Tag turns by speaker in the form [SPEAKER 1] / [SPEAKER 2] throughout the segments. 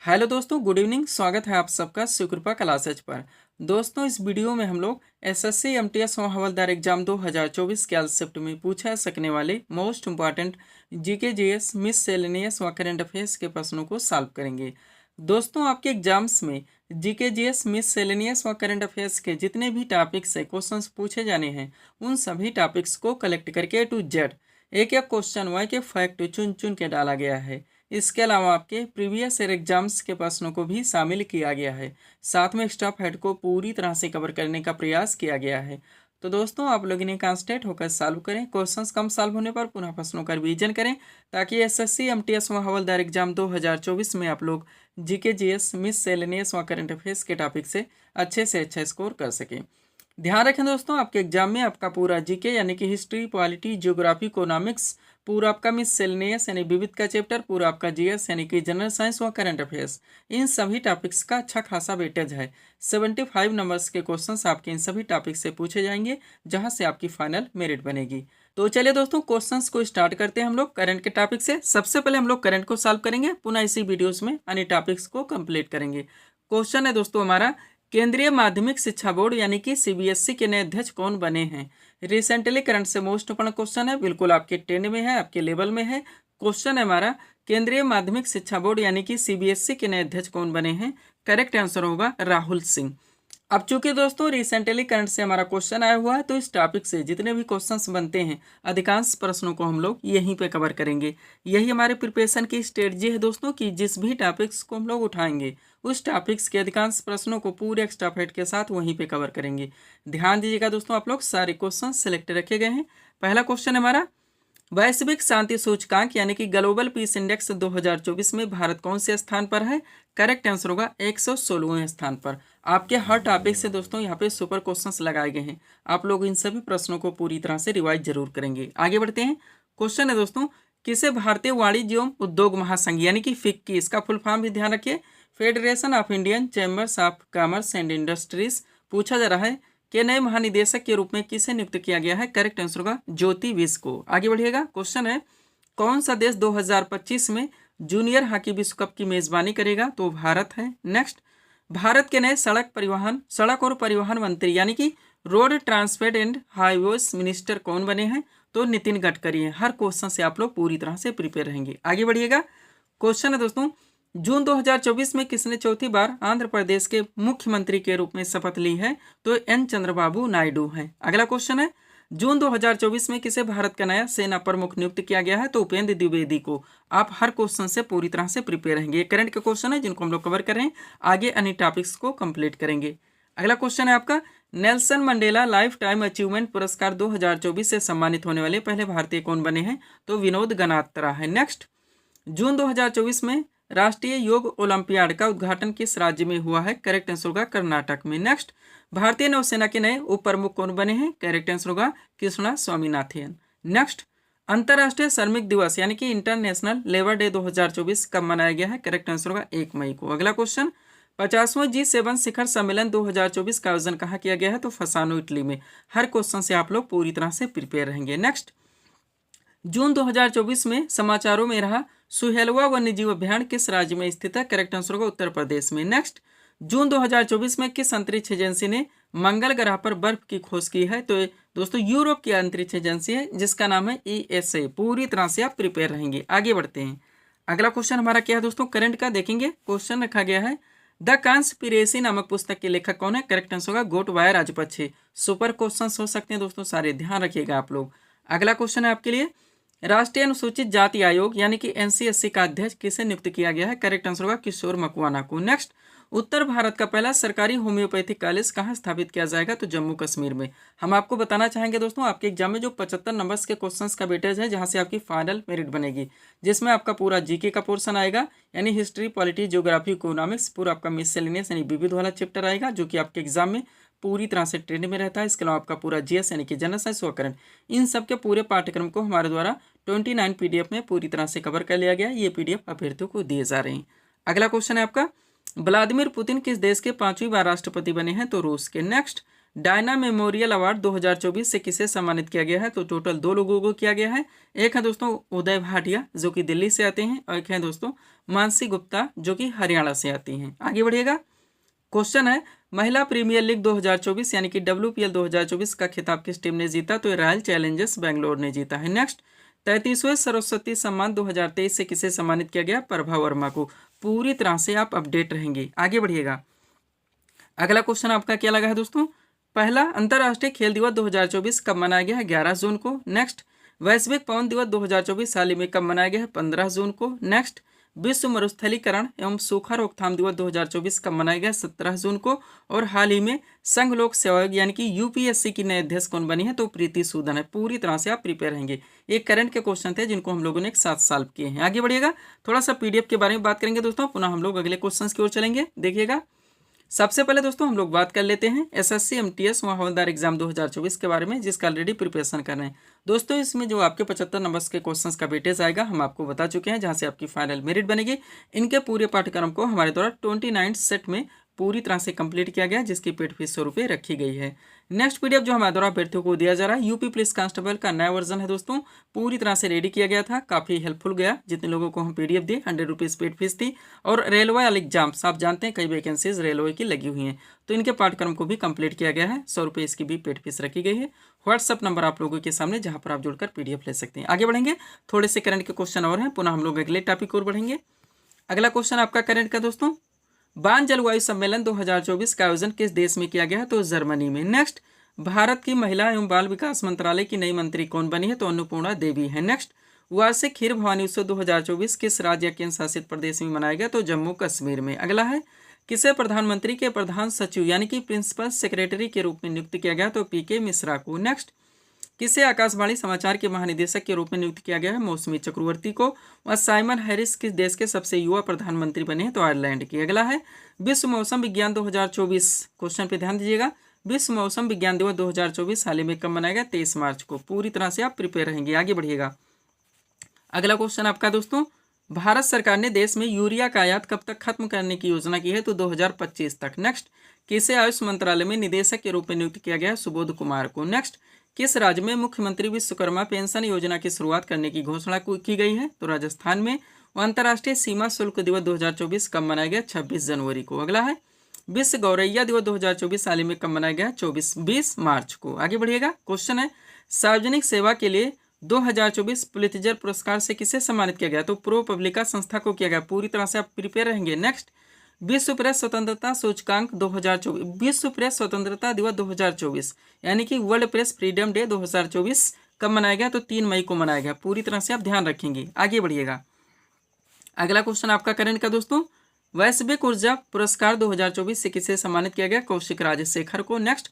[SPEAKER 1] Hello दोस्तों, good evening. स्वागत है आप सबका सुकृपा क्लासेज पर। दोस्तों, इस वीडियो में हम लोग एसएससी एमटीएस व हवलदार एग्जाम 2024 के आज शिफ्ट में पूछा सकने वाले मोस्ट इंपॉर्टेंट जीके जीएस मिससेलेनियस व करंट अफेयर्स के प्रश्नों को सॉल्व करेंगे। दोस्तों, आपके एग्जाम्स में जीके जीएस मिससेलेनियस व करंट अफेयर्स के जितने भी टॉपिक्स से क्वेश्चंस पूछे जाने हैं, उन सभी टॉपिक्स को कलेक्ट करके A to Z एक एक क्वेश्चन व एक एक फैक्ट चुन चुन के डाला गया है। इसके अलावा आपके प्रीवियस ईयर एग्जाम्स के प्रश्नों को भी शामिल किया गया है। साथ में एक्स्ट्रा फैक्ट को पूरी तरह से कवर करने का प्रयास किया गया है। तो दोस्तों, आप लोग इन्हें कॉन्सेंट्रेट होकर सॉल्व करें। क्वेश्चंस कम सॉल्व होने पर पुनः प्रश्नों का रिवीजन करें, ताकि एसएससी एमटीएस व हवलदार एग्जाम 2024 में आप लोग जीके जीएस मिससेलेनियस व करंट अफेयर्स के टॉपिक से अच्छा स्कोर कर सकें। ध्यान रखें दोस्तों, आपके एग्जाम में आपका पूरा जीके यानी कि हिस्ट्री, पॉलिटी, ज्योग्राफी, इकोनॉमिक्स, पूरा आपका मिससेलेनियस यानी विविध का चैप्टर, पूरा आपका जीएस यानी कि जनरल साइंस व करंट अफेयर्स, इन सभी टॉपिक्स का अच्छा खासा वेटेज है। 75 नंबर्स के क्वेश्चंस आपके इन सभी टॉपिक्स से पूछे जाएंगे, जहां से आपकी फाइनल मेरिट बनेगी। तो चलिए दोस्तों, क्वेश्चंस को स्टार्ट करते हैं हम लोग करंट के टॉपिक से। सबसे पहले हम लोग करंट को सॉल्व करेंगे, पुनः इसी वीडियोस में अन्य टॉपिक्स को कंप्लीट करेंगे। क्वेश्चन है दोस्तों हमारा, केंद्रीय माध्यमिक शिक्षा बोर्ड यानी कि सीबीएसई के नए अध्यक्ष कौन बने हैं। रिसेंटली करंट से मोस्ट इंपोर्टेंट क्वेश्चन है, बिल्कुल आपके ट्रेंड में है, आपके लेवल में है। क्वेश्चन है हमारा, केंद्रीय माध्यमिक शिक्षा बोर्ड यानी कि सीबीएसई के नए अध्यक्ष कौन बने हैं। करेक्ट आंसर होगा राहुल सिंह। अब चूंकि दोस्तों रिसेंटली करंट से हमारा क्वेश्चन आया हुआ है, तो इस टॉपिक से जितने भी क्वेश्चंस बनते हैं, अधिकांश प्रश्नों को हम लोग यहीं पे कवर करेंगे। यही हमारे प्रिपरेशन की स्ट्रेटजी है दोस्तों, कि जिस भी टॉपिक्स को हम लोग उठाएंगे, उस टॉपिक्स के अधिकांश प्रश्नों को पूरे एक्स्ट्रा फैक्ट के साथ वहीं पे कवर करेंगे। ध्यान दीजिएगा दोस्तों, आप लोग सारे क्वेश्चन सिलेक्ट रखे गए हैं। पहला क्वेश्चन हमारा, वैश्विक शांति सूचकांक यानी कि ग्लोबल पीस इंडेक्स 2024 में भारत कौन से स्थान पर है। करेक्ट आंसर होगा 116वें स्थान पर। आपके हर टॉपिक से दोस्तों यहाँ पे सुपर क्वेश्चंस लगाए गए हैं, आप लोग इन सभी प्रश्नों को पूरी तरह से रिवाइज जरूर करेंगे। आगे बढ़ते हैं। क्वेश्चन है दोस्तों, किसे भारतीय वाणिज्य एवं उद्योग महासंघ यानी कि फिक्की, इसका फुल फॉर्म भी ध्यान रखिए, federation of Indian chambers of commerce and industries, पूछा जा रहा है के नए महानिदेशक के रूप में किसे नियुक्त किया गया है। करेक्ट आंसर होगा ज्योति विज को। आगे बढ़िएगा। क्वेश्चन है, कौन सा देश 2025 में जूनियर हॉकी विश्व कप की मेजबानी करेगा। तो भारत है। नेक्स्ट, भारत के नए सड़क और परिवहन मंत्री यानी कि road transport and highways minister कौन बने हैं। तो नितिन गडकरी हैं। हर क्वेश्चन से आप लोग पूरी तरह से प्रिपेयर रहेंगे। आगे बढ़िएगा। क्वेश्चन है दोस्तों, जून 2024 में किसने चौथी बार आंध्र प्रदेश के मुख्यमंत्री के रूप में शपथ ली है। तो एन चंद्रबाबू नायडू हैं। अगला क्वेश्चन है, जून 2024 में किसे भारत का नया सेना प्रमुख नियुक्त किया गया है। तो उपेंद्र द्विवेदी को। आप हर क्वेश्चन से पूरी तरह से प्रिपेयर रहेंगे। करंट के क्वेश्चन है जिनको हम लोग कवर कर रहे हैं, आगे अन्य टॉपिक्स को कंप्लीट करेंगे। अगला क्वेश्चन है आपका, Nelson Mandela life time achievement पुरस्कार 2024 से सम्मानित होने वाले पहले भारतीय कौन बने हैं। तो विनोद गनात्रा है। नेक्स्ट, जून 2024 में राष्ट्रीय योग ओलंपियाड का उद्घाटन किस राज्य में हुआ है। करेक्ट आंसर होगा कर्नाटक में। नेक्स्ट, भारतीय नौसेना के नए उप प्रमुख कौन बने हैं। करेक्ट आंसर होगा कृष्णा स्वामीनाथन। नेक्स्ट, अंतर्राष्ट्रीय श्रमिक दिवस यानी कि इंटरनेशनल लेबर डे 2024 कब मनाया गया है। करेक्ट आंसर होगा 1 मई को। अगला क्वेश्चन, 50वां G7 शिखर सम्मेलन 2024 का आयोजन कहाँ किया गया है। तो फसानो, इटली में। हर क्वेश्चन से आप लोग पूरी तरह से प्रिपेयर रहेंगे। नेक्स्ट, जून 2024 में समाचारों में रहा सुहेलवा वन्यजीव अभ्यारण्य किस राज्य में स्थित है। करेक्ट आंसर होगा उत्तर प्रदेश में। नेक्स्ट, जून 2024 में किस अंतरिक्ष एजेंसी ने मंगल ग्रह पर बर्फ की खोज की है। तो दोस्तों यूरोप की अंतरिक्ष एजेंसी है, जिसका नाम है ESA। पूरी तरह से आप प्रिपेयर रहेंगे। आगे बढ़ते हैं। अगला क्वेश्चन हमारा क्या है दोस्तों, करंट का देखेंगे। क्वेश्चन रखा गया है, द कॉन्स्पिरेसी नामक पुस्तक के लेखक कौन है। करेक्ट आंसर होगा गोटबाया राजपक्षे। सुपर क्वेश्चन हो सकते हैं दोस्तों, सारे ध्यान रखिएगा आप लोग। अगला क्वेश्चन है आपके लिए, राष्ट्रीय अनुसूचित जाति आयोग यानी कि NCSC का अध्यक्ष किसे नियुक्त किया गया है। करेक्ट आंसर होगा किशोर मकवाना को। नेक्स्ट, उत्तर भारत का पहला सरकारी होम्योपैथिक कॉलेज कहाँ स्थापित किया जाएगा। तो जम्मू कश्मीर में। हम आपको बताना चाहेंगे दोस्तों, आपके एग्जाम में जो 75 नंबर्स के क्वेश्चंस का वेटेज है, जहां से आपकी फाइनल मेरिट बनेगी, जिसमें आपका पूरा जीके का पोर्शन आएगा, यानी हिस्ट्री, पॉलिटी, ज्योग्राफी, इकोनॉमिक्स, पूरा आपका मिससेलेनियस यानी विविध वाला चैप्टर आएगा, जो कि आपके एग्जाम में पूरी तरह से ट्रेंड में रहता है। इसके अलावा आपका पूरा जीएस यानी कि जनरल साइंस व करंट, इन सब के पूरे पाठ्यक्रम को हमारे द्वारा 29 PDF में पूरी तरह से कवर कर लिया गया। ये PDF अभ्यर्थियों को दिए जा रहे हैं। अगला क्वेश्चन है आपका, व्लादिमीर पुतिन किस देश के 5वीं बार राष्ट्रपति बने हैं। तो रूस के। नेक्स्ट, डायना मेमोरियल अवार्ड 2024 से किसे सम्मानित किया गया है? तो टोटल 2 लोगों को किया गया है। एक है दोस्तों उदय भाटिया जो कि दिल्ली से आते हैं, और एक है दोस्तों मानसी गुप्ता जो कि हरियाणा से आती हैं। आगे बढ़िएगा। क्वेश्चन है महिला प्रीमियर लीग 2024 यानी कि WPL 2024 का खिताब किस टीम ने जीता? तो रॉयल चैलेंजर्स बेंगलोर ने जीता है। नेक्स्ट, 33वें सरस्वती सम्मान 2023 से किसे सम्मानित किया गया? प्रभा वर्मा को। पूरी तरह से आप अपडेट रहेंगे। आगे बढ़िएगा। अगला क्वेश्चन आपका क्या लगा है दोस्तों? पहला अंतर्राष्ट्रीय खेल दिवस 2024 कब मनाया गया है? 11 जून को। नेक्स्ट, वैश्विक पवन दिवस 2024 हाल ही में कब मनाया गया है? 15 जून को। नेक्स्ट, विश्व मरुस्थलीकरण एवं सूखा रोकथाम दिवस 2024 कब मनाया गया? 17 जून को। और हाल ही में संघ लोक सेवा आयोग यानी कि UPSC की नए अध्यक्ष कौन बनी है? तो प्रीति सूदन है। पूरी तरह से आप प्रिपेयर रहेंगे। ये करंट के क्वेश्चन थे जिनको हम लोगों ने एक साथ सॉल्व किए हैं। आगे बढ़िएगा। थोड़ा सा PDF के बारे में बात करेंगे दोस्तों, पुनः हम लोग अगले क्वेश्चन की ओर चलेंगे। देखिएगा, सबसे पहले दोस्तों हम लोग बात कर लेते हैं SSC MTS हवलदार एग्जाम 2024 के बारे में, जिसका ऑलरेडी प्रिपरेशन कर रहे हैं दोस्तों। इसमें जो आपके 75 नंबर्स के क्वेश्चंस का वेटेज आएगा हम आपको बता चुके हैं, जहां से आपकी फाइनल मेरिट बनेगी। इनके पूरे पाठ्यक्रम को हमारे द्वारा 29 सेट में पूरी तरह से कंप्लीट किया गया, जिसकी पेड फीस 100 रुपये रखी गई है। नेक्स्ट PDF जो हमारे द्वारा अभ्यर्थियों को दिया जा रहा है UP पुलिस कांस्टेबल का नया वर्जन है दोस्तों, पूरी तरह से रेडी किया गया था, काफ़ी हेल्पफुल गया। जितने लोगों को हम PDF दिए 100 रुपीज़ पेड फीस थी। और रेलवे वाले एग्जाम्स आप जानते हैं कई वैकेंसीज रेलवे की लगी हुई हैं, तो इनके पाठ्यक्रम को भी कंप्लीट किया गया है। 100 रुपये इसकी भी पेड फीस रखी गई है। व्हाट्सअप नंबर आप लोगों के सामने, जहाँ पर आप जुड़कर PDF ले सकते हैं। आगे बढ़ेंगे, थोड़े से करंट के क्वेश्चन और हैं, पुनः हम लोग अगले टॉपिक और बढ़ेंगे। अगला क्वेश्चन आपका करंट का दोस्तों, बान जलवायु सम्मेलन 2024 का आयोजन किस देश में किया गया है? तो जर्मनी में। नेक्स्ट, भारत की महिला एवं बाल विकास मंत्रालय की नई मंत्री कौन बनी है? तो अन्नपूर्णा देवी है। नेक्स्ट, वार्षिक खीर भवानी उत्सव 2024 किस राज्य या केंद्र शासित प्रदेश में मनाया गया? तो जम्मू कश्मीर में। अगला है, किसे प्रधानमंत्री के प्रधान सचिव यानी कि प्रिंसिपल सेक्रेटरी के रूप में नियुक्त किया गया? तो PK मिश्रा को। नेक्स्ट, किसे आकाशवाणी समाचार के महानिदेशक के रूप में नियुक्त किया गया है? मौसमी चक्रवर्ती को। और साइमन हैरिस किस देश के सबसे युवा प्रधानमंत्री बने हैं? तो आयरलैंड की। अगला है, विश्व मौसम विज्ञान 2024, क्वेश्चन पे ध्यान दीजिएगा। विश्व मौसम विज्ञान दिवस 2024 हाल ही में कब मनाया गया? 23 मार्च को। पूरी तरह से आप प्रिपेयर रहेंगे। आगे बढ़िएगा। अगला क्वेश्चन आपका दोस्तों, भारत सरकार ने देश में यूरिया का आयात कब तक खत्म करने की योजना की है? तो 2025 तक। नेक्स्ट, किसे आयुष मंत्रालय में निदेशक के रूप में नियुक्त किया गया है? सुबोध कुमार को। नेक्स्ट, किस राज्य में मुख्यमंत्री विश्वकर्मा पेंशन योजना की शुरुआत करने की घोषणा की गई है? तो राजस्थान में। अंतर्राष्ट्रीय सीमा शुल्क दिवस 2024 कब मनाया गया? 26 जनवरी को। अगला है, विश्व गौरैया दिवस 2024 हाल ही में कब मनाया गया? 20 मार्च को। आगे बढ़िएगा। क्वेश्चन है, सार्वजनिक सेवा के लिए 2024 पुलित्जर पुरस्कार से किसे सम्मानित किया गया? तो प्रो पब्लिका संस्था को किया गया। पूरी तरह से आप प्रिपेयर रहेंगे। नेक्स्ट, विश्व प्रेस स्वतंत्रता सूचकांक 2024, विश्व प्रेस स्वतंत्रता दिवस 2024 यानी कि वर्ल्ड प्रेस फ्रीडम डे 2024 कब मनाया गया? तो 3 मई को मनाया गया। पूरी तरह से आप ध्यान रखेंगे। आगे बढ़िएगा। अगला क्वेश्चन आपका करंट का दोस्तों, वैश्विक ऊर्जा पुरस्कार 2024 से किसे सम्मानित किया गया? कौशिक राजशेखर को। नेक्स्ट,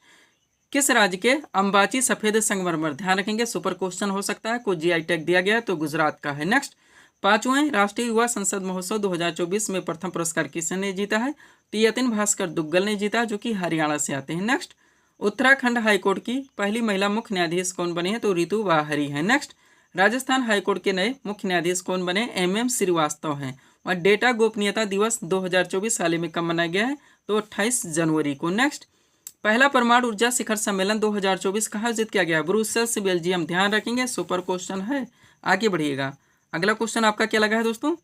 [SPEAKER 1] किस राज्य के अंबाची सफेद संगमरमर, ध्यान रखेंगे सुपर क्वेश्चन हो सकता है, को GI टैग दिया गया है? तो गुजरात का है। नेक्स्ट, 5वें राष्ट्रीय युवा संसद महोत्सव 2024 में प्रथम पुरस्कार किसने जीता है? तो यतिन भास्कर दुग्गल ने जीता, जो कि हरियाणा से आते हैं। नेक्स्ट, उत्तराखंड हाईकोर्ट की पहली महिला मुख्य न्यायाधीश कौन बनी है? तो रितु वाहरी है। नेक्स्ट, राजस्थान हाईकोर्ट के नए मुख्य न्यायाधीश कौन बने? MM श्रीवास्तव हैं। और डेटा गोपनीयता दिवस 2024 हाल ही में कब मनाया गया है? तो 28 जनवरी को। नेक्स्ट, पहला परमाणु ऊर्जा शिखर सम्मेलन 2024 कहाँ आयोजित किया गया? ब्रुसेल्स बेल्जियम, ध्यान रखेंगे सुपर क्वेश्चन है। आगे बढ़िएगा। अगला क्वेश्चन आपका क्या लगा है दोस्तों,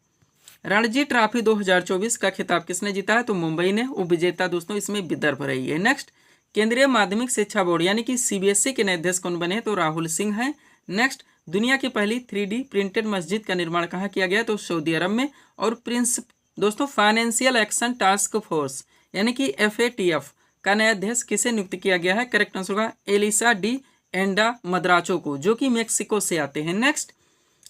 [SPEAKER 1] रणजी ट्रॉफी 2024 का खिताब किसने जीता है? तो मुंबई ने। उपविजेता दोस्तों इसमें विदर्भ रही है। नेक्स्ट, केंद्रीय माध्यमिक शिक्षा बोर्ड यानी कि CBSE के नए अध्यक्ष कौन बने? तो राहुल सिंह हैं। नेक्स्ट, दुनिया की पहली 3D प्रिंटेड मस्जिद का निर्माण कहाँ किया गया? तो सऊदी अरब में। और दोस्तों फाइनेंशियल एक्शन टास्क फोर्स यानी कि FATF का नया अध्यक्ष किसे नियुक्त किया गया है? करेक्ट आंसर होगा एलिसा डी एंडा मद्राचो को, जो कि मेक्सिको से आते हैं। नेक्स्ट,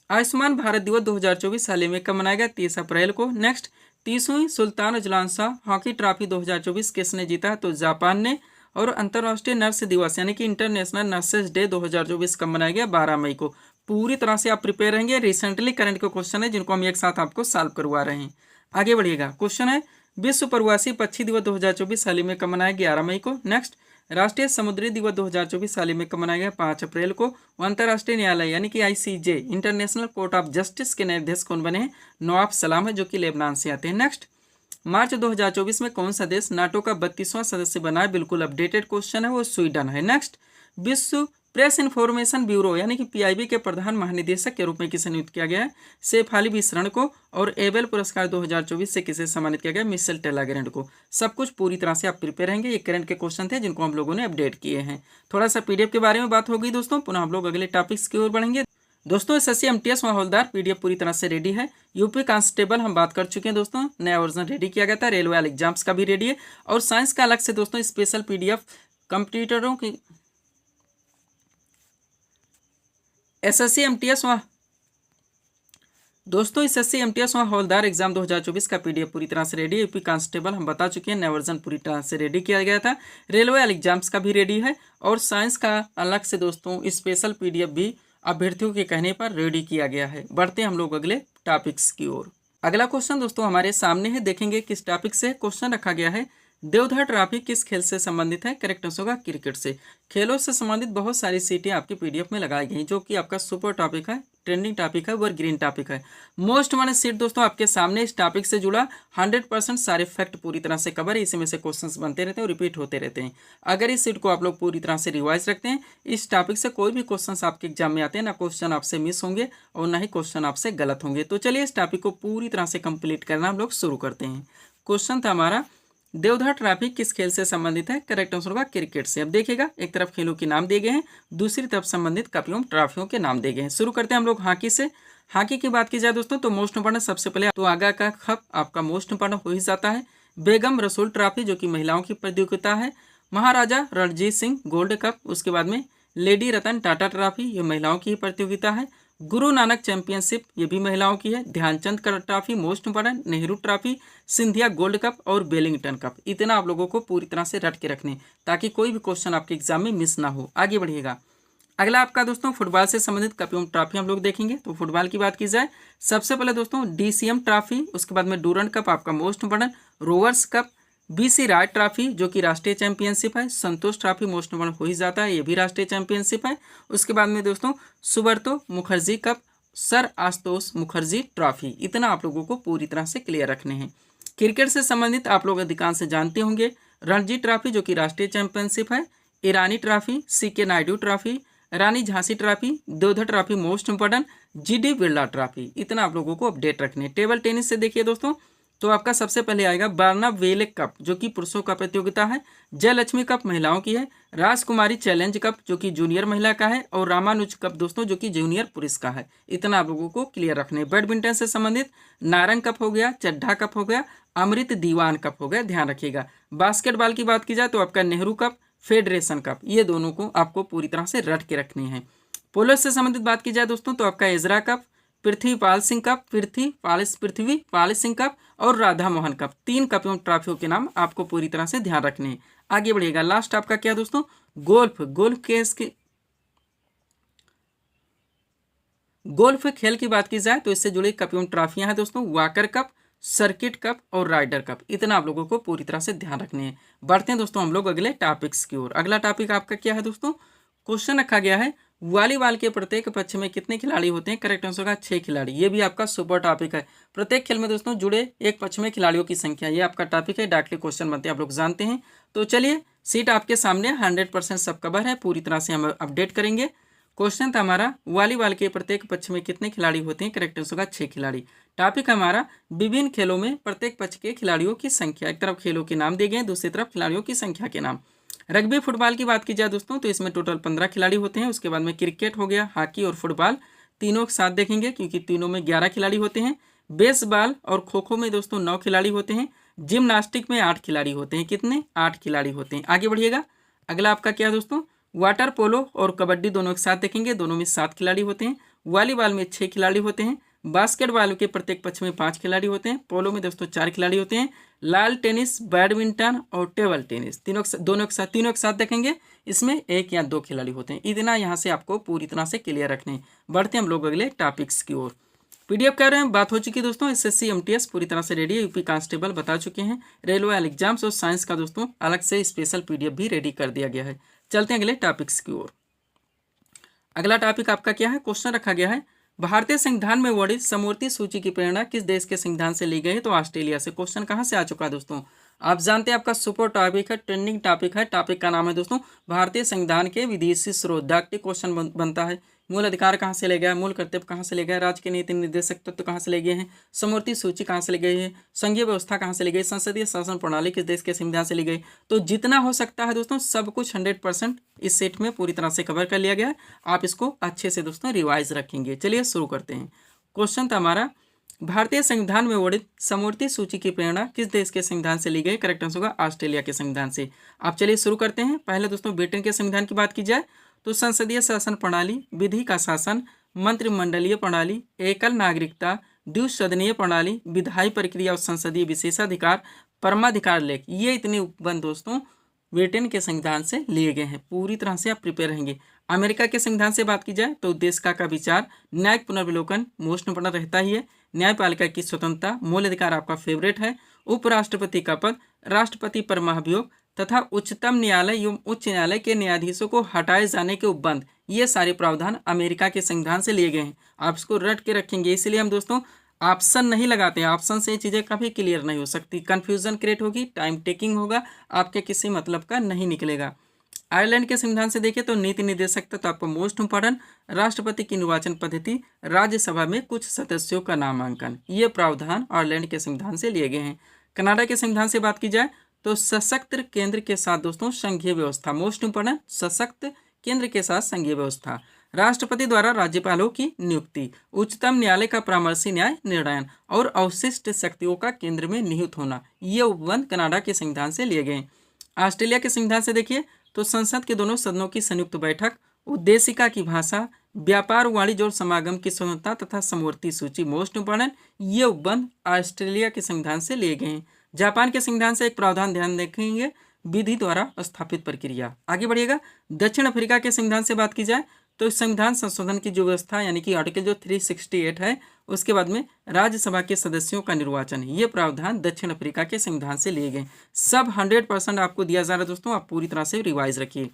[SPEAKER 1] आयुष्मान भारत दिवस 2024 हाल ही में कब मनाया गया? 30 अप्रैल को। नेक्स्ट, 30वीं Sultan Azlan Shah hockey trophy 2024 किसने जीता? तो जापान ने। और अंतर्राष्ट्रीय नर्स दिवस यानी कि इंटरनेशनल नर्सेज डे 2024 कब मनाया गया? 12 मई को। पूरी तरह से आप प्रिपेयर रहेंगे। रिसेंटली करंट के क्वेश्चन है जिनको हम एक साथ आपको सॉल्व करवा रहे हैं। आगे बढ़िएगा। क्वेश्चन है, विश्व प्रवासी पक्षी दिवस 2024 हाल ही में कब मनाया गया? 11 मई को। नेक्स्ट, राष्ट्रीय समुद्री दिवस 2024 हाल ही में कब मनाया गया? 5 अप्रैल को। अंतर्राष्ट्रीय न्यायालय यानी कि ICJ international court of justice के नए अध्यक्ष कौन बने हैं? नवाब सलाम है, जो कि लेबनान से आते हैं। नेक्स्ट, मार्च 2024 में कौन सा देश नाटो का 32वां सदस्य बना है? बिल्कुल अपडेटेड क्वेश्चन है, वो स्वीडन है। नेक्स्ट, विश्व प्रेस इन्फॉर्मेशन ब्यूरो यानी कि पीआईबी के प्रधान महानिदेशक के रूप में किसे नियुक्त किया गया है? शेफाली विसरण को। और एबेल पुरस्कार 2024 से किसे सम्मानित किया गया? मिशेल टेलाग्रेंड को। सब कुछ पूरी तरह से आप प्रिपेयर रहेंगे। ये करंट के क्वेश्चन थे जिनको हम लोगों ने अपडेट किए हैं। थोड़ा सा पीडीएफ के बारे में बात हो गई दोस्तों, पुनः हम लोग अगले टॉपिक्स की ओर बढ़ेंगे। दोस्तों एसएससी एमटीएस हवलदार पीडीएफ पूरी तरह से रेडी है। यूपी कांस्टेबल हम बात कर चुके हैं दोस्तों, नया वर्जन रेडी किया गया था। रेलवे वाले एग्जाम्स का भी रेडी है। और साइंस का अलग से दोस्तों स्पेशल पीडीएफ कंप्यूटरों की एसएससी एमटीएस दोस्तों एसएससी एमटीएस हवलदार एग्जाम 2024 का पीडीएफ पूरी तरह से रेडी है। यूपी कांस्टेबल हम बता चुके हैं, नया वर्जन पूरी तरह से रेडी किया गया था। रेलवे वाले एग्जाम्स का भी रेडी है। और साइंस का अलग से दोस्तों स्पेशल पीडीएफ भी अभ्यर्थियों के कहने पर रेडी किया गया है। बढ़ते हैं हम लोग अगले टॉपिक्स की ओर। अगला क्वेश्चन दोस्तों हमारे सामने है, देखेंगे किस टॉपिक से क्वेश्चन रखा गया है। देवधर ट्रॉफी किस खेल से संबंधित है? करेक्ट आंसर होगा क्रिकेट से। खेलों से संबंधित बहुत सारी सीटें आपकी पीडीएफ में लगाई गई, जो कि आपका सुपर टॉपिक है, ट्रेंडिंग टॉपिक है, और ग्रीन टॉपिक है। मोस्ट वाले सीट दोस्तों आपके सामने इस टॉपिक से जुड़ा 100% सारे फैक्ट पूरी तरह से कवर है। इसमें से क्वेश्चंस बनते रहते हैं और रिपीट होते रहते हैं। अगर इस सीट को आप लोग पूरी तरह से रिवाइज रखते हैं, इस टॉपिक से कोई भी क्वेश्चन आपके एग्जाम में आते हैं, ना क्वेश्चन आपसे मिस होंगे और ना ही क्वेश्चन आपसे गलत होंगे। तो चलिए इस टॉपिक को पूरी तरह से कंप्लीट करना हम लोग शुरू करते हैं। क्वेश्चन था हमारा, देवधर ट्रॉफी किस खेल से संबंधित है? करेक्ट आंसर होगा क्रिकेट से। अब देखिएगा, एक तरफ खेलों के नाम दिए गए हैं, दूसरी तरफ संबंधित कपियों ट्रॉफियों के नाम दिए गए हैं। शुरू करते हैं हम लोग हॉकी से। हॉकी की बात की जाए दोस्तों तो मोस्ट इंपॉर्टेंट सबसे पहले तो आगा का कप आपका मोस्ट इंपॉर्टेंट हो ही जाता है। बेगम रसूल ट्रॉफी जो कि महिलाओं की प्रतियोगिता है। महाराजा रणजीत सिंह गोल्ड कप, उसके बाद में लेडी रतन टाटा ट्रॉफी, ये महिलाओं की ही प्रतियोगिता है। गुरु नानक चैंपियनशिप, ये भी महिलाओं की है। Dhyan Chand trophy most important, Nehru trophy, Scindia gold cup और बेलिंगटन कप। इतना आप लोगों को पूरी तरह से रट के रखने, ताकि कोई भी क्वेश्चन आपके एग्जाम में मिस ना हो। आगे बढ़िएगा। अगला आपका दोस्तों फुटबॉल से संबंधित कप एवं ट्रॉफी हम लोग देखेंगे। तो फुटबॉल की बात की जाए, सबसे पहले दोस्तों डीसीएम ट्रॉफी, उसके बाद में डूरंड कप आपका most important, Rovers cup, BC Roy trophy जो कि राष्ट्रीय चैंपियनशिप है। संतोष ट्रॉफी मोस्ट इंपॉर्टेंट हो ही जाता है, ये भी राष्ट्रीय चैंपियनशिप है। उसके बाद में दोस्तों Subroto Mukherjee cup, sir Ashutosh Mukherjee trophy. इतना आप लोगों को पूरी तरह से क्लियर रखने हैं। क्रिकेट से संबंधित आप लोग अधिकांश जानते होंगे, रणजी ट्रॉफी जो कि राष्ट्रीय चैंपियनशिप है, Irani trophy, CK Naidu trophy, Rani Jhansi trophy, Deodhar trophy most important, GD Birla trophy. इतना आप लोगों को अपडेट रखने। टेबल टेनिस से देखिए दोस्तों, तो आपका सबसे पहले आएगा बार्नावेले कप जो कि पुरुषों का प्रतियोगिता है। जयलक्ष्मी कप महिलाओं की है। राजकुमारी चैलेंज कप जो कि जूनियर महिला का है। और रामानुज कप दोस्तों जो कि जूनियर पुरुष का है। इतना आप लोगों को क्लियर रखने। बैडमिंटन से संबंधित नारंग कप हो गया, चड्ढा कप हो गया, अमृत दीवान कप हो गया, ध्यान रखिएगा। बास्केटबॉल की बात की जाए तो आपका नेहरू कप, फेडरेशन कप, ये दोनों को आपको पूरी तरह से रट के रखनी है। पोलो से संबंधित बात की जाए दोस्तों तो आपका Ezra cup, Prithvipal Singh cup, Prithvipal Singh cup और राधा मोहन कप। 3 कप एवं ट्रॉफियों के नाम आपको पूरी तरह से ध्यान रखने हैं। आगे बढ़िएगा। लास्ट आपका क्या दोस्तों, गोल्फ खेल की बात की जाए तो इससे जुड़ी कप एवं ट्रॉफियां हैं दोस्तों, वाकर कप, सर्किट कप और राइडर कप। इतना आप लोगों को पूरी तरह से ध्यान रखने हैं। बढ़ते हैं दोस्तों हम लोग अगले टॉपिक्स की ओर। अगला टॉपिक आपका क्या है दोस्तों, क्वेश्चन रखा गया है, वॉलीबॉल के प्रत्येक पक्ष में कितने खिलाड़ी होते हैं? करेक्ट आंसर होगा 6 खिलाड़ी। ये भी आपका सुपर टॉपिक है। प्रत्येक खेल में दोस्तों जुड़े एक पक्ष में खिलाड़ियों की संख्या, ये आपका टॉपिक है। डायरेक्टली क्वेश्चन बनते हैं, आप लोग जानते हैं। तो चलिए, सीट आपके सामने 100% सब कवर है, पूरी तरह से हम अपडेट करेंगे। क्वेश्चन था हमारा, वॉलीबॉल के प्रत्येक पक्ष में कितने खिलाड़ी होते हैं? करेक्ट आंसर होगा 6 खिलाड़ी। टॉपिक हमारा, विभिन्न खेलों में प्रत्येक पक्ष के खिलाड़ियों की संख्या। एक तरफ खेलों के नाम दिए गए, दूसरी तरफ खिलाड़ियों की संख्या के नाम। रग्बी फुटबॉल की बात की जाए दोस्तों तो इसमें टोटल 15 खिलाड़ी होते हैं। उसके बाद में क्रिकेट हो गया, हॉकी और फुटबॉल तीनों के साथ देखेंगे क्योंकि तीनों में 11 खिलाड़ी होते हैं। बेसबॉल और खो खो में दोस्तों 9 खिलाड़ी होते हैं। जिम्नास्टिक में 8 खिलाड़ी होते हैं। कितने? 8 खिलाड़ी होते हैं। आगे बढ़िएगा। अगला आपका क्या है दोस्तों, वाटर पोलो और कबड्डी दोनों के साथ देखेंगे, दोनों में 7 खिलाड़ी होते हैं। वॉलीबॉल में 6 खिलाड़ी होते हैं। बास्केटबॉल के प्रत्येक पक्ष में 5 खिलाड़ी होते हैं। पोलो में दोस्तों 4 खिलाड़ी होते हैं। लाल टेनिस, बैडमिंटन और टेबल टेनिस तीनों के साथ देखेंगे, इसमें 1 या 2 खिलाड़ी होते हैं। इतना यहाँ से आपको पूरी तरह से क्लियर रखने। बढ़ते हम लोग अगले टॉपिक्स की ओर। पीडीएफ कह रहे हैं, बात हो चुकी है दोस्तों। एसएससी एमटीएस पूरी तरह से रेडी है। यूपी कांस्टेबल बता चुके हैं। रेलवे एग्जाम्स और साइंस का दोस्तों अलग से स्पेशल पीडीएफ भी रेडी कर दिया गया है। चलते हैं अगले टॉपिक्स की ओर। अगला टॉपिक आपका क्या है, क्वेश्चन रखा गया है, भारतीय संविधान में वर्णित समवर्ती सूची की प्रेरणा किस देश के संविधान से ली गई है? तो ऑस्ट्रेलिया से। क्वेश्चन कहाँ से आ चुका है दोस्तों? आप जानते हैं आपका सुपर टॉपिक है, ट्रेंडिंग टॉपिक है। टॉपिक का नाम है दोस्तों भारतीय संविधान के विदेशी स्रोत। डायरेक्ट क्वेश्चन बनता है। मूल अधिकार कहाँ से ले गया, मूल कर्तव्य कहाँ से ले गया, राज्य के नीति निर्देशक तत्व कहाँ से ले गए हैं, समवर्ती सूची कहाँ से ले गई है, संघीय व्यवस्था कहाँ से ले गई, संसदीय शासन प्रणाली किस देश के संविधान से ली गई। तो जितना हो सकता है दोस्तों सब कुछ 100% इस सेट में पूरी तरह से कवर कर लिया गया है। आप इसको अच्छे से दोस्तों रिवाइज रखेंगे। चलिए शुरू करते हैं। क्वेश्चन था हमारा, भारतीय संविधान में वर्णित समवर्ती सूची की प्रेरणा किस देश के संविधान से ली गई? करेक्ट आंसर होगा ऑस्ट्रेलिया के संविधान से। आप चलिए शुरू करते हैं। पहले दोस्तों ब्रिटेन के संविधान की बात की जाए तो संसदीय शासन प्रणाली, विधि का शासन, मंत्रिमंडलीय प्रणाली, एकल नागरिकता, द्विसदनीय प्रणाली, विधायी प्रक्रिया और संसदीय विशेषाधिकार, परमाधिकार लेख, ये इतने उपबंध दोस्तों ब्रिटेन के संविधान से लिए गए हैं। पूरी तरह से आप प्रिपेयर रहेंगे। अमेरिका के संविधान से बात की जाए तो उद्देश्य का विचार, न्यायिक पुनर्विलोकन मोस्ट इम्पोर्टेंट रहता ही है, न्यायपालिका की स्वतंत्रता, मूल अधिकार आपका फेवरेट है, उपराष्ट्रपति का पद, राष्ट्रपति पर महाभियोग तथा उच्चतम न्यायालय एवं उच्च न्यायालय के न्यायाधीशों को हटाए जाने के उपबंध, ये सारे प्रावधान अमेरिका के संविधान से लिए गए हैं। आप इसको रट के रखेंगे। इसलिए हम दोस्तों ऑप्शन नहीं लगाते हैं। ऑप्शन से ये चीज़ें कभी क्लियर नहीं हो सकती, कन्फ्यूजन क्रिएट होगी, टाइम टेकिंग होगा, आपके किसी मतलब का नहीं निकलेगा। आयरलैंड के संविधान से देखिए तो नीति निर्देशक तत्व आपको मोस्ट इम्पोर्टेंट, राष्ट्रपति की निर्वाचन पद्धति, राज्यसभा में कुछ सदस्यों का नामांकन, ये प्रावधान आयरलैंड के संविधान से लिए गए हैं। कनाडा के संविधान से बात की जाए तो सशक्त केंद्र के साथ दोस्तों संघीय व्यवस्था, मोस्ट इम्पोर्टेंट, सशक्त केंद्र के साथ संघीय व्यवस्था, राष्ट्रपति द्वारा राज्यपालों की नियुक्ति, उच्चतम न्यायालय का परामर्शी न्याय निर्णयन और अवशिष्ट शक्तियों का केंद्र में निहित होना, ये उपबंध कनाडा के संविधान से लिए गए। ऑस्ट्रेलिया के संविधान से देखिए तो संसद के दोनों सदनों की संयुक्त बैठक, उद्देशिका की भाषा, व्यापार, वाणिज्य और समागम की स्वतंत्रता तथा समवर्ती सूची, मोस्ट इम्पोर्टेंट, ये उपबंध ऑस्ट्रेलिया के संविधान से लिए गए हैं। जापान के संविधान से एक प्रावधान ध्यान रखेंगे, विधि द्वारा स्थापित प्रक्रिया। आगे बढ़िएगा। दक्षिण अफ्रीका के संविधान से बात की जाए तो संविधान संशोधन की जो व्यवस्था यानी कि आर्टिकल जो 368 है, उसके बाद में राज्यसभा के सदस्यों का निर्वाचन, ये प्रावधान दक्षिण अफ्रीका के संविधान से लिए गए। सब 100% आपको दिया जा रहा है दोस्तों, आप पूरी तरह से रिवाइज रखिए।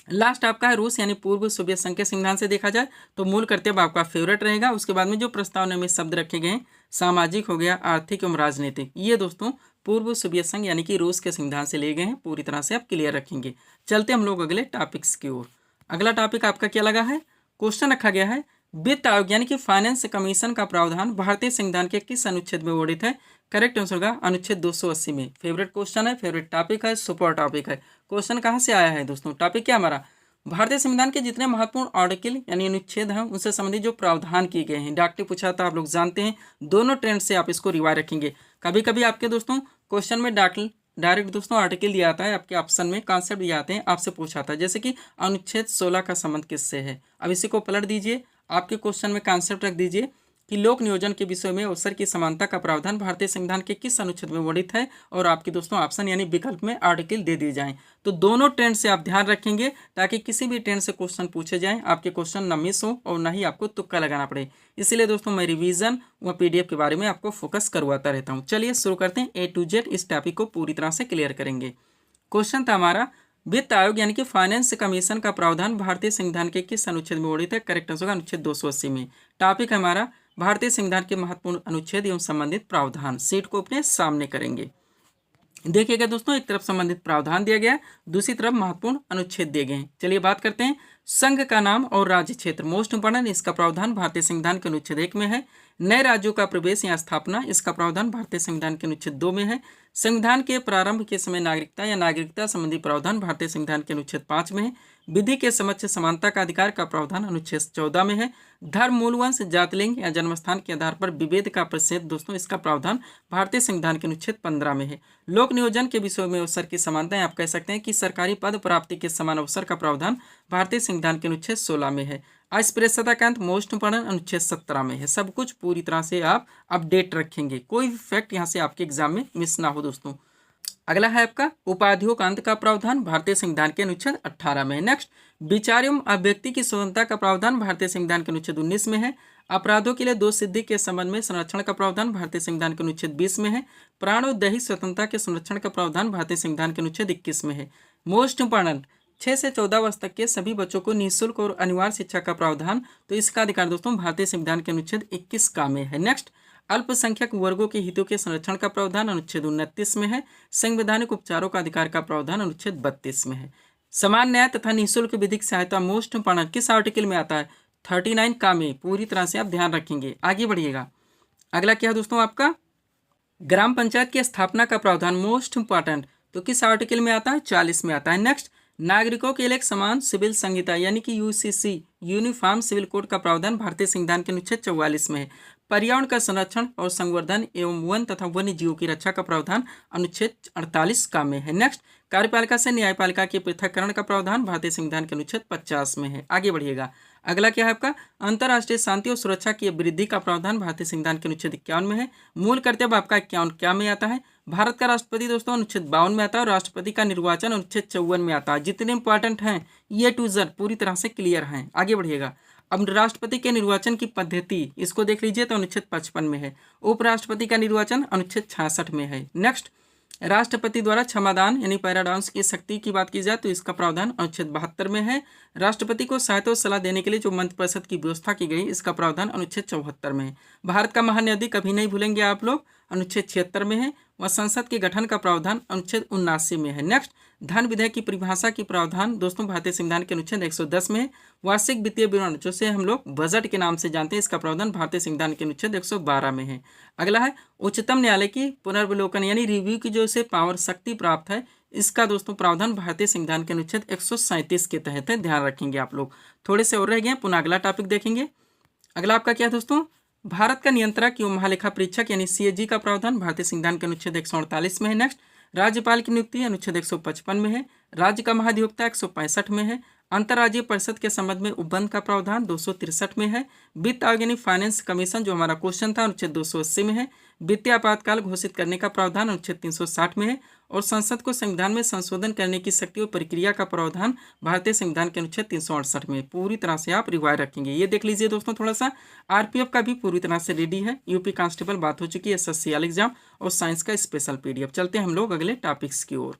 [SPEAKER 1] लास्ट आपका है रूस यानी पूर्व सोवियत संघ के संविधान से देखा जाए तो मूल कर्तव्य आपका फेवरेट रहेगा। उसके बाद में जो प्रस्तावना में शब्द रखे गए हैं, सामाजिक हो गया, आर्थिक एवं राजनीतिक, ये दोस्तों पूर्व सोवियत संघ यानी कि रूस के संविधान से लिए गए हैं। पूरी तरह से आप क्लियर रखेंगे। चलते हम लोग अगले टॉपिक्स की ओर। अगला टॉपिक आपका क्या लगा है? क्वेश्चन रखा गया है, वित्त आयोग यानी कि फाइनेंस कमीशन का प्रावधान भारतीय संविधान के किस अनुच्छेद में वर्णित है? करेक्ट आंसर होगा अनुच्छेद 280 में। फेवरेट क्वेश्चन है, फेवरेट टॉपिक है, सुपर टॉपिक है। क्वेश्चन कहाँ से आया है दोस्तों? टॉपिक क्या हमारा? भारतीय संविधान के जितने महत्वपूर्ण आर्टिकल यानी अनुच्छेद हैं उनसे संबंधित जो प्रावधान किए गए हैं। डायरेक्ट पूछा था, आप लोग जानते हैं, दोनों ट्रेंड से आप इसको रिवाइज रखेंगे। कभी कभी आपके दोस्तों क्वेश्चन में डायरेक्ट दोस्तों आर्टिकल दिया आता है, आपके ऑप्शन में कॉन्सेप्ट दिए आते हैं, आपसे पूछा था जैसे कि अनुच्छेद 16 का संबंध किससे है। अब इसी को पलट दीजिए, आपके क्वेश्चन में कॉन्सेप्ट रख दीजिए कि लोक नियोजन के विषय में अवसर की समानता का प्रावधान भारतीय संविधान के किस अनुच्छेद में वर्णित है, और आपके दोस्तों ऑप्शन यानी विकल्प में आर्टिकल दे दिए जाएं। तो दोनों ट्रेंड से आप ध्यान रखेंगे ताकि किसी भी ट्रेंड से क्वेश्चन पूछे जाएं, आपके क्वेश्चन न मिस हो और ना ही आपको तुक्का लगाना पड़े। इसलिए दोस्तों मैं रिवीजन व PDF के बारे में आपको फोकस करवाता रहता हूँ। चलिए शुरू करते हैं, A to Z इस टॉपिक को पूरी तरह से क्लियर करेंगे। क्वेश्चन था हमारा, वित्त आयोग यानी कि फाइनेंस कमीशन का प्रावधान भारतीय संविधान के किस अनुच्छेद में वर्णित है? करेक्ट आंसर होगा अनुच्छेद 280 में। टॉपिक है हमारा भारतीय संविधान के महत्वपूर्ण अनुच्छेद एवं संबंधित प्रावधान। सीट को अपने सामने करेंगे। देखिएगा दोस्तों, एक तरफ संबंधित प्रावधान दिया गया है, दूसरी तरफ महत्वपूर्ण अनुच्छेद दिए गए हैं। चलिए बात करते हैं। संघ का नाम और राज्य क्षेत्र, मोस्ट इंपोर्टेंट, इसका प्रावधान भारतीय संविधान के अनुच्छेद 1 में है। नए राज्यों का प्रवेश या स्थापना, इसका प्रावधान भारतीय संविधान के अनुच्छेद 2 में है। संविधान के प्रारंभ के समय नागरिकता या नागरिकता संबंधी प्रावधान भारतीय संविधान के अनुच्छेद 5 में है। विधि के समक्ष समानता का अधिकार का प्रावधान अनुच्छेद 14 में है। धर्म, मूल वंश, जाति, लिंग या जन्मस्थान के आधार पर विभेद का प्रतिषेध दोस्तों, इसका प्रावधान भारतीय संविधान के अनुच्छेद 15 में है। लोक नियोजन के विषय में अवसर की समानता, आप कह सकते हैं कि सरकारी पद प्राप्ति के समान अवसर का प्रावधान भारतीय संविधान के अनुच्छेद 16 में है। अस्पृश्यता का अंत, मोस्ट इंपोर्टेंट, अनुच्छेद 17 में है। सब कुछ पूरी तरह से आप अपडेट रखेंगे, कोई भी फैक्ट यहाँ से आपके एग्जाम में मिस ना हो दोस्तों। अगला है आपका उपाधियों का अंत का प्रावधान भारतीय संविधान के अनुच्छेद 18 में है। नेक्स्ट, विचार एवं अभिव्यक्ति की स्वतंत्रता का प्रावधान भारतीय संविधान के अनुच्छेद 19 में है। अपराधों के लिए दोष सिद्धि के संबंध में संरक्षण का प्रावधान भारतीय संविधान के अनुच्छेद 20 में है। प्राण और दैहिक स्वतंत्रता के संरक्षण का प्रावधान भारतीय संविधान के अनुच्छेद 21 में है। मोस्ट इंपोर्टेंट, 6 से 14 वर्ष तक के सभी बच्चों को निःशुल्क और अनिवार्य शिक्षा का प्रावधान, तो इसका अधिकार दोस्तों भारतीय संविधान के अनुच्छेद 21 का में है। नेक्स्ट, अल्पसंख्यक वर्गों के हितों के संरक्षण का प्रावधान अनुच्छेद 29 में है। संवैधानिक उपचारों का अधिकार का प्रावधान अनुच्छेद 32 में है। समान न्याय तथा निःशुल्क विधिक सहायता मोस्ट इम्पोर्टेंट किस आर्टिकल में आता है? 39 का में। पूरी तरह से आप ध्यान रखेंगे। आगे बढ़िएगा। अगला क्या है दोस्तों आपका? ग्राम पंचायत की स्थापना का प्रावधान मोस्ट इंपॉर्टेंट, तो किस आर्टिकल में आता है? 40 में आता है। नेक्स्ट, नागरिकों के लिए एक समान सिविल संहिता यानी कि यूसीसी यूनिफॉर्म सिविल कोड का प्रावधान भारतीय संविधान के अनुच्छेद 44 में है। पर्यावरण का संरक्षण और संवर्धन एवं वन तथा वन्य जीवों की रक्षा का प्रावधान अनुच्छेद 48 का में है। नेक्स्ट, कार्यपालिका से न्यायपालिका के पृथक्करण का प्रावधान भारतीय संविधान के अनुच्छेद 50 में है। आगे बढ़िएगा। अगला क्या है आपका? अंतर्राष्ट्रीय शांति और सुरक्षा की वृद्धि का प्रावधान भारतीय संविधान के अनुच्छेद 51 में है। मूल कर्तव्य आपका 51 क्या में आता है? भारत का राष्ट्रपति दोस्तों अनुच्छेद 52 में आता है और राष्ट्रपति का निर्वाचन अनुच्छेद 54 में आता है। जितने इंपॉर्टेंट हैं ये टू जेड पूरी तरह से क्लियर हैं। आगे बढ़िएगा। अब राष्ट्रपति के निर्वाचन की पद्धति इसको देख लीजिए, तो अनुच्छेद 55 में है। उपराष्ट्रपति का निर्वाचन अनुच्छेद 66 में है। नेक्स्ट, राष्ट्रपति द्वारा क्षमादान यानी पैराडांस की शक्ति की बात की जाए तो इसका प्रावधान अनुच्छेद 72 में है। राष्ट्रपति को सहायता और सलाह देने के लिए जो मंत्रिपरिषद की व्यवस्था की गई इसका प्रावधान अनुच्छेद 74 में है। भारत का महान्यायाधीश कभी नहीं भूलेंगे आप लोग, अनुच्छेद 76 में है। व संसद के गठन का प्रावधान अनुच्छेद 79 में है। नेक्स्ट, धन विधेयक की परिभाषा की प्रावधान दोस्तों भारतीय संविधान के अनुच्छेद 110 में है। वार्षिक वित्तीय विवरण जिसे हम लोग बजट के नाम से जानते हैं, इसका प्रावधान भारतीय संविधान के अनुच्छेद 112 में है। अगला है उच्चतम न्यायालय की पुनर्विलोकन यानी रिव्यू की जो इसे पावर शक्ति प्राप्त है, इसका दोस्तों प्रावधान भारतीय संविधान के अनुच्छेद 137 के तहत है। ध्यान रखेंगे आप लोग। थोड़े से और रह गए, पुनः अगला टॉपिक देखेंगे। अगला आपका क्या दोस्तों? भारत का नियंत्रक एवं महालेखा परीक्षक यानी सीएजी का प्रावधान भारतीय संविधान के अनुच्छेद 148 में है। नेक्स्ट, राज्यपाल की नियुक्ति अनुच्छेद 155 में है। राज्य का महाधिवक्ता 165 में है। अंतर्राज्यीय परिषद के संबंध में उपबंध का प्रावधान 263 में है। वित्त आयोग यानी फाइनेंस कमीशन जो हमारा क्वेश्चन था अनुच्छेद 280 में है। वित्तीय आपातकाल घोषित करने का प्रावधान अनुच्छेद 360 में है। और संसद को संविधान में संशोधन करने की शक्ति और प्रक्रिया का प्रावधान भारतीय संविधान के अनुच्छेद 368 में। पूरी तरह से आप रिवाइज रखेंगे। ये देख लीजिए दोस्तों थोड़ा सा। आरपीएफ का भी पूरी तरह से रेडी है। यूपी कांस्टेबल बात हो चुकी है, एसएससीएल एग्जाम और साइंस का स्पेशल पीडीएफ। चलते हैं हम लोग अगले टॉपिक्स की ओर।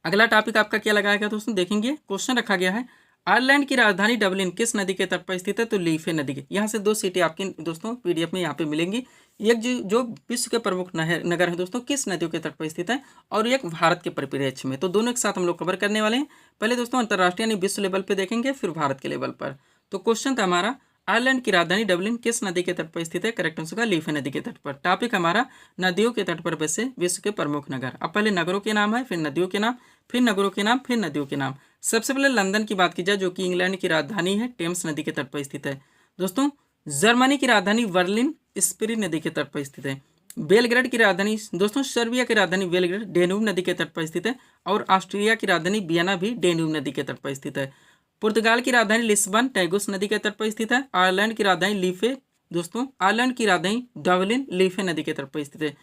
[SPEAKER 1] अगला टॉपिक आपका क्या लगाया गया दोस्तों? देखेंगे, क्वेश्चन रखा गया है आयरलैंड की राजधानी डबलिन किस नदी के तट पर स्थित है? तो लीफे नदी के। यहाँ से 2 सीटें आपकी दोस्तों पीडीएफ में यहाँ पे मिलेंगी। एक जो विश्व के प्रमुख नगर है दोस्तों किस नदियों के तट पर स्थित है, और एक भारत के परिप्रेक्ष्य में। तो दोनों एक साथ हम लोग कवर करने वाले हैं। पहले दोस्तों अंतर्राष्ट्रीय यानी विश्व लेवल पे देखेंगे, फिर भारत के लेवल पर। तो क्वेश्चन था हमारा आयरलैंड की राजधानी डबलिन किस नदी के तट पर स्थित है? करेक्ट आंसर का लीफे नदी के तट पर। टॉपिक हमारा नदियों के तट पर बसे विश्व के प्रमुख नगर। अब पहले नगरों के नाम है, फिर नदियों के नाम, फिर नगरों के नाम, फिर नदियों के नाम। सबसे पहले लंदन की बात की जाए जो कि इंग्लैंड की राजधानी है, टेम्स नदी के तट पर स्थित है। दोस्तों जर्मनी की राजधानी बर्लिन स्पीरी नदी के तट पर स्थित है। बेलग्रेड की राजधानी दोस्तों सर्बिया की राजधानी बेलग्रेड डेन्यूब नदी के तट पर स्थित है। और ऑस्ट्रिया की राजधानी वियना भी डेन्यूब नदी के तट पर स्थित है। पुर्तगाल की राजधानी लिस्बन टैगोस नदी के तट पर स्थित है। आयरलैंड की राजधानी लीफे दोस्तों आयरलैंड की राजधानी डबलिन लीफे नदी के तट पर स्थित है।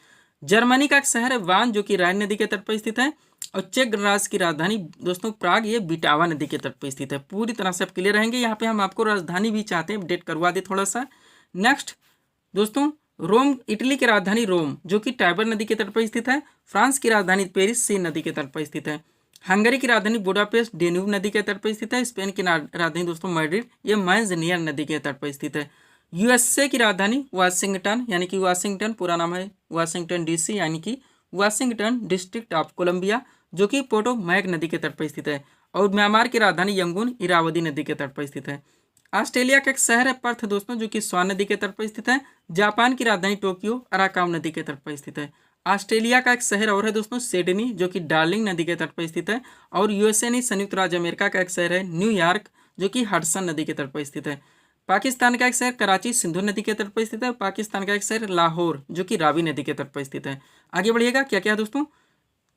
[SPEAKER 1] जर्मनी का एक शहर है वान जो कि राइन नदी के तट पर स्थित है। और चेक गणराज्य की राजधानी दोस्तों प्राग, ये बिटावा नदी के तट पर स्थित है। पूरी तरह से आप क्लियर रहेंगे। यहाँ पे हम आपको राजधानी भी चाहते हैं, अपडेट करवा दे थोड़ा सा। नेक्स्ट दोस्तों रोम इटली की राजधानी रोम जो कि टाइबर नदी के तट पर स्थित है। फ्रांस की राजधानी पेरिस सीन नदी के तट पर स्थित है। हंगरी की राजधानी बुडापेस्ट डेन्यूब नदी के तट पर स्थित है। स्पेन की राजधानी दोस्तों मैड्रिड, ये मैंजनियर नदी के तट पर स्थित है। यूएसए की राजधानी वाशिंगटन यानी कि वाशिंगटन, पूरा नाम है वाशिंगटन डीसी यानी कि वाशिंगटन डिस्ट्रिक्ट ऑफ कोलंबिया, जो कि पोटोमैक नदी के तट पर स्थित है। और म्यांमार की राजधानी यंगून इरावदी नदी के तट पर स्थित है। ऑस्ट्रेलिया का एक शहर है पर्थ दोस्तों जो कि स्वान नदी के तट पर स्थित है। जापान की राजधानी टोक्यो अराकाम नदी के तट पर स्थित है। ऑस्ट्रेलिया का एक शहर और है दोस्तों सिडनी जो कि डार्लिंग नदी के तट पर स्थित है। और यूएसए यानी संयुक्त राज्य अमेरिका का एक शहर है न्यूयॉर्क जो कि हडसन नदी के तट पर स्थित है। पाकिस्तान का एक शहर कराची सिंधु नदी के तट पर स्थित है। पाकिस्तान का एक शहर लाहौर जो कि रावी नदी के तट पर स्थित है। आगे बढ़िएगा, क्या क्या दोस्तों?